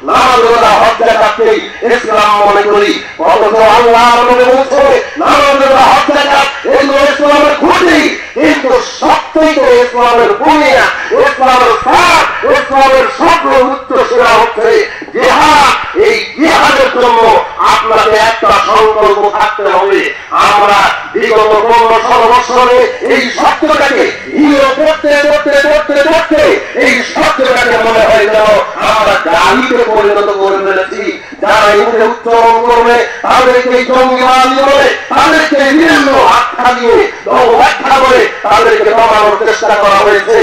নামাজ হজ যাকাতকেই ইসলাম মনে করি, অথচ আল্লাহর নবী বলছে নামাজ হজ যাকাত এগুলো ইসলামের খুঁটি, কিন্তু সবথেকে ইসলামের বুনিয়াদ, ইসলামের ফাঁদ, ইসলামের সর্বোচ্চ সেরা হচ্ছে জিহাদ। এই জিহাদের জন্য আপনাকে একটা সংকল্প থাকতে হবে। আমরা বিগত 15-16 বছরে এই শব্দটাকে হিরো করতে করতে করতে করতে এই শব্দটাকে মনে হয় যেন আমরা গালিতে পরিণত করে ফেলেছি। যারা এগুলো উচ্চারণ করবে তাদেরকে জঙ্গিবাদী বলে, তাদেরকে বিভিন্ন আখ্যা দিয়ে ব্যাখ্যা করে তাদেরকে দমানোর চেষ্টা করা হয়েছে।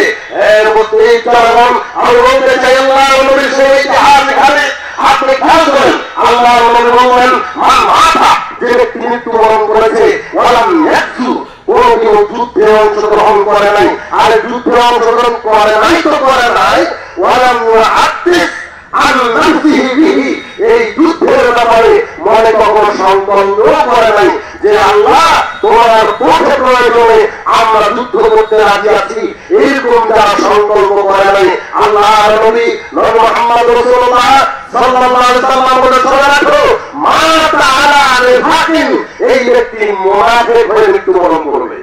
এর মধ্যে এই জনগণ আমি বলতে চাই আল্লাহর নবীর সেই ইতিহাস এখানে আপনি খেয়াল করেন। আল্লাহর নবী বললেন মাথা যে ব্যক্তি মৃত্যুবরণ করেছে ওয়ালাম ইয়াকসু, কোনদিন যুদ্ধে অংশগ্রহণ করে নাই। আরে যুদ্ধে অংশগ্রহণ করে নাই তো করে নাই, ওয়ালাম ইউহাদ্দিস আন নাফসিহি বিহি, এই যুদ্ধের ব্যাপারে মনে কখনো সংকল্প করে নাই যে আল্লাহ তোমার পথে প্রয়োজনে আমরা যুদ্ধ করতে রাজি আছি, এরকম যারা সংকল্প করে নাই। আল্লাহর নবী মুহাম্মদ রাসূলুল্লাহ সাল্লাল্লাহু আলাইহি ওয়াসাল্লাম বলে চলে রাখো মাতা আলা নিফাকিন, এই ব্যক্তি মুনাফিক হয়ে মৃত্যুবরণ করবে।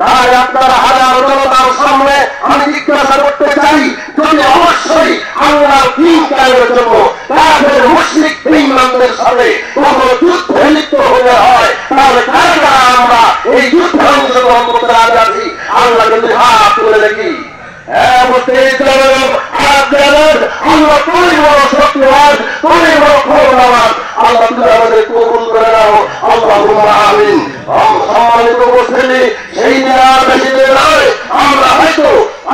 তাই আপনার হাজার জনতার সামনে আমি জিজ্ঞাসা করতে চাই, যদি অবশ্যই আল্লাহর দ্বীন কায়েমের জন্য কাফের মুশরিক বেঈমানদের সাথে কোনো যুদ্ধে লিপ্ত হতে হয়, তাহলে কারা আমরা এই যুদ্ধে অংশগ্রহণ করতে রাজি আছি? আল্লাহ যদি হাত তুলে দেখি। আল্লাহ তুমি বড় শক্তিবান, তুমি বড় ক্ষমতাবান, আল্লাহ তুমি আমাদের কবুল করে নাও, আল্লাহুম্মা আমিন। সম্মানিত উপস্থিতি, সেই দিন আর বেশি দিন নয়, আমরা হয়তো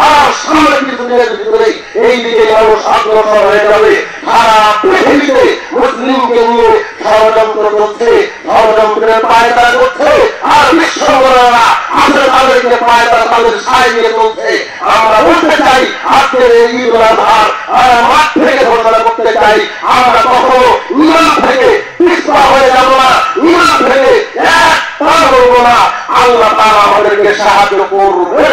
আর সামনে কিছুদিনের ভিতরেই এই দিকে মানুষ অগ্রসর হয়ে যাবে। সারা পৃথিবীতে মুসলিমকে নিয়ে ষড়যন্ত্র করছে, ষড়যন্ত্রের পায়তারা করছে, আর বিশ্বরা আসলে তাদেরকে পায়তারা তাদের সায় দিয়ে চলছে। আমরা বলতে চাই আজকের এই ঈদ উল আজহার মাঠ থেকে ঘোষণা করতে চাই, আমরা কখনো ইমান থেকে পিছপা হয়ে যাব না, ইমান থেকে এক পা করবো না। আল্লাহ তাআলা আমাদেরকে সাহায্য করবে।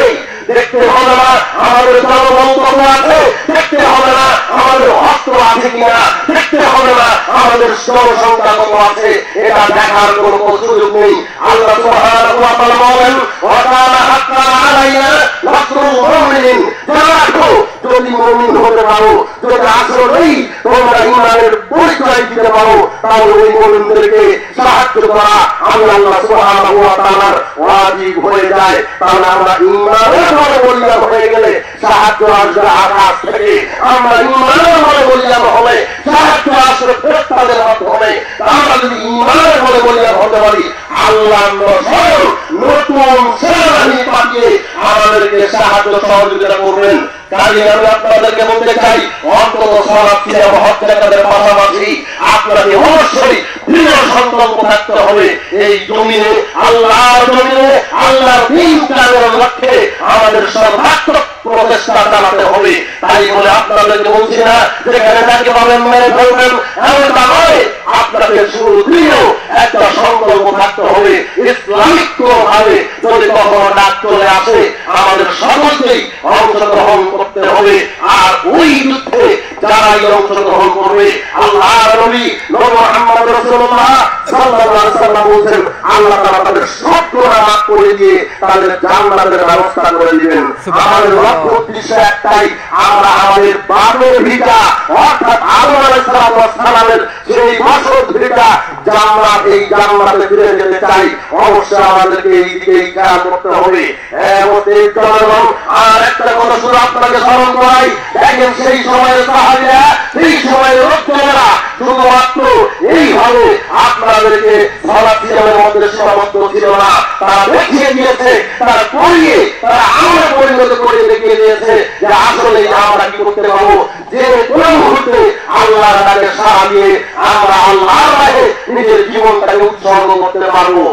দেখতে হবে না আমাদের জনমন্তব্য আছে, দেখতে হবে না আমাদের অস্ত্র আছে কিনা, দেখতে হবে না আমাদের জনসংখ্যা কত আছে, এটা দেখার কোনো সুযোগ নেই। আল্লাহ সুবহানাহু ওয়া তাআলা বলেন ওয়া কানা হাক্কান আলাইনা নাসরুল মুমিনিন, দেখো যদি মুমিন হতে পারো, যদি আসলেই তোমরা ঈমানের পরিচয় দিতে পারো, তাহলে ওই মুমিনদেরকে সাহায্য করা আমি আল্লাহ সুবহানাহু ওয়া তাআলার ওয়াজিব হয়ে যায়। তাহলে আমরা ঈমানের বলে বলিয়া হয়ে গেলে সাহায্য আসবে আকাশ থেকে, আমরা ঈমানের বলে বলিয়া হলে সাহায্য আসবে ফেরেশতাদের মাধ্যমে। আমরা যদি ঈমানের বলে বলিয়া হতে পারি, আল্লাহ নতুন সেনাবাহিনী পাঠিয়ে আমাদেরকে সাহায্য সহযোগিতা করবেন। কাজে আমি আপনাদেরকে বলতে চাই, অন্তত সালাত সিয়াম হজ যাকাতের পাশাপাশি আপনাকে অবশ্যই দৃঢ় সংকল্প থাকতে হবে। এই জমিনে আল্লাহর জমিনে আল্লাহর দ্বীন কায়েমের লক্ষ্যে আমাদের সর্বাত্মক প্রচেষ্টা চালাতে হবে। তাই বলে আপনাদেরকে বলছি না যেখানে যাকে পাবেন মেরে ফেলবেন, এমনটা নয়। আপনাকে সুদৃঢ় একটা সংকল্প থাকতে হবে, ইসলামিক ভাবে যদি কখনো ডাক চলে আসে আমাদের সকলকেই অংশগ্রহণ করতে হবে। আর ওই যুদ্ধে যারাই অংশগ্রহণ করবে, আল্লাহর নবী মুহাম্মদ রাসূলুল্লাহ সাল্লাল্লাহু আলাইহি ওয়াসাল্লাম বলেন আল্লাহ তাআলা তাদের সব গুনাহ মাফ করে দিয়ে তাদের জান্নাতের ব্যবস্থা করে দিবেন। আমাদের লক্ষ্য উদ্দেশ্য একটাই, আমরা আমাদের বাপের ভিটা অর্থাৎ আদম আলাইহিস সালামের সেই বসত ভিটা জান্নাত, এই জান্নাতে ফিরে যেতে চাই। অবশ্যই আমাদেরকে এই দিকে খেয়াল করতে হবে। আর একটা কথা শুধু আপনাকে স্মরণ করাই, দেখেন সেই সময়ের সাহাবীরা, সেই সময়ের লোকেরা শুধুমাত্র এইভাবে আপনাদেরকে সালাত সিয়ামের মধ্যে সীমাবদ্ধ ছিল না, তারা দেখিয়ে দিয়েছে, তারা পড়িয়ে, তারা আমলে পরিণত করে দেখিয়ে দিয়েছে যে আসলে আমরা কি করতে পারবো, যে কোনো মুহূর্তে আল্লাহর ডাকে সাড়া দিয়ে আমরা আল্লাহর রাহে নিজের জীবনটাকে উৎসর্গ করতে পারবো।